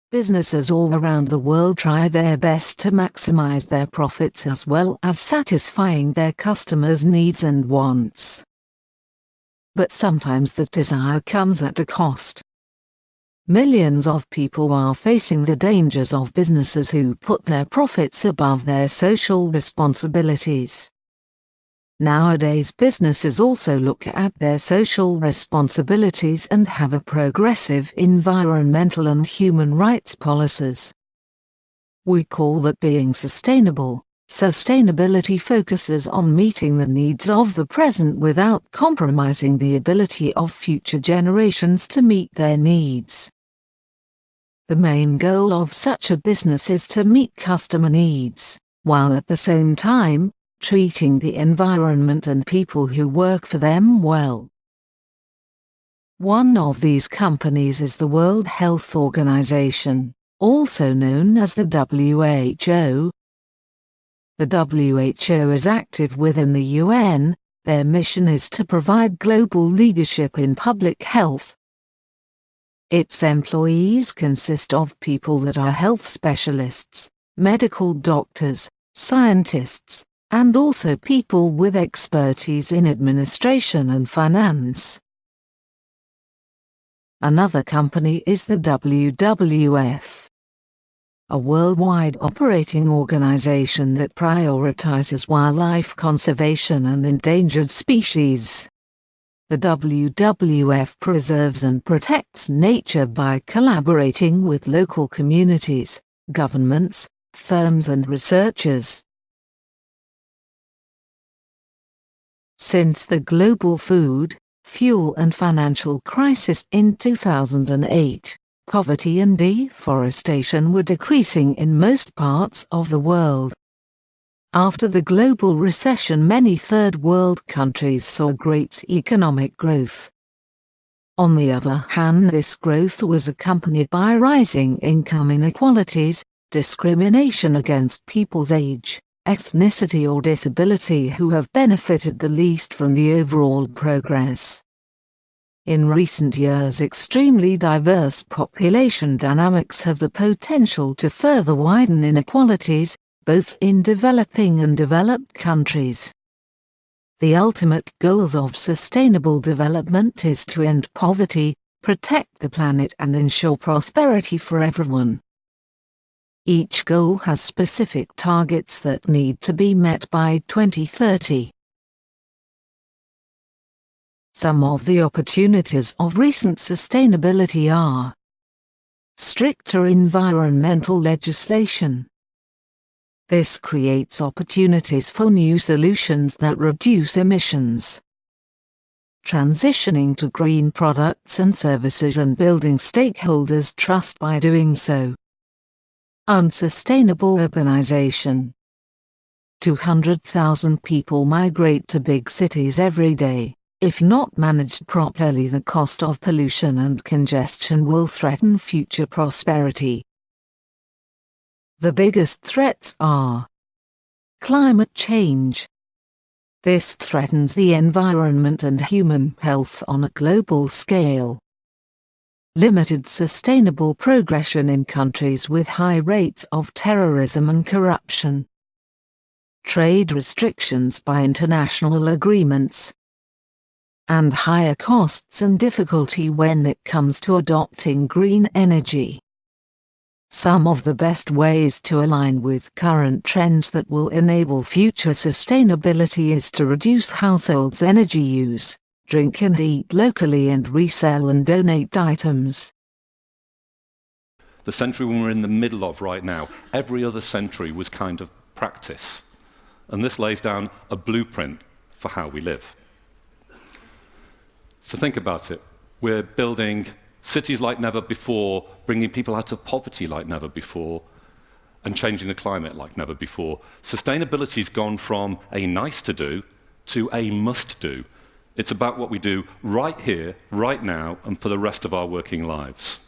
Businesses all around the world try their best to maximize their profits as well as satisfying their customers' needs and wants. But sometimes that desire comes at a cost. Millions of people are facing the dangers of businesses who put their profits above their social responsibilities. Nowadays, businesses also look at their social responsibilities and have a progressive environmental and human rights policies. We call that being sustainable. Sustainability focuses on meeting the needs of the present without compromising the ability of future generations to meet their needs. The main goal of such a business is to meet customer needs, while at the same time, treating the environment and people who work for them well. One of these companies is the World Health Organization, also known as the WHO. The WHO is active within the UN. Their mission is to provide global leadership in public health. Its employees consist of people that are health specialists, medical doctors, scientists, and also people with expertise in administration and finance. Another company is the WWF, a worldwide operating organization that prioritizes wildlife conservation and endangered species. The WWF preserves and protects nature by collaborating with local communities, governments, firms and researchers. Since the global food, fuel and financial crisis in 2008, poverty and deforestation were decreasing in most parts of the world. After the global recession, many third world countries saw great economic growth. On the other hand, this growth was accompanied by rising income inequalities, discrimination against people's age, ethnicity or disability who have benefited the least from the overall progress. In recent years, extremely diverse population dynamics have the potential to further widen inequalities, both in developing and developed countries. The ultimate goals of sustainable development is to end poverty, protect the planet and ensure prosperity for everyone. Each goal has specific targets that need to be met by 2030. Some of the opportunities of recent sustainability are: stricter environmental legislation. This creates opportunities for new solutions that reduce emissions. Transitioning to green products and services and building stakeholders' trust by doing so. Unsustainable urbanization. 200,000 people migrate to big cities every day. If not managed properly, the cost of pollution and congestion will threaten future prosperity. The biggest threats are climate change. This threatens the environment and human health on a global scale. Limited sustainable progression in countries with high rates of terrorism and corruption. Trade restrictions by international agreements. And higher costs and difficulty when it comes to adopting green energy. Some of the best ways to align with current trends that will enable future sustainability is to reduce households' energy use, drink and eat locally, and resell and donate items. The century we're in the middle of right now, every other century was kind of practice. And this lays down a blueprint for how we live. So think about it. We're building cities like never before, bringing people out of poverty like never before, and changing the climate like never before. Sustainability's gone from a nice to do to a must do. It's about what we do right here, right now, and for the rest of our working lives.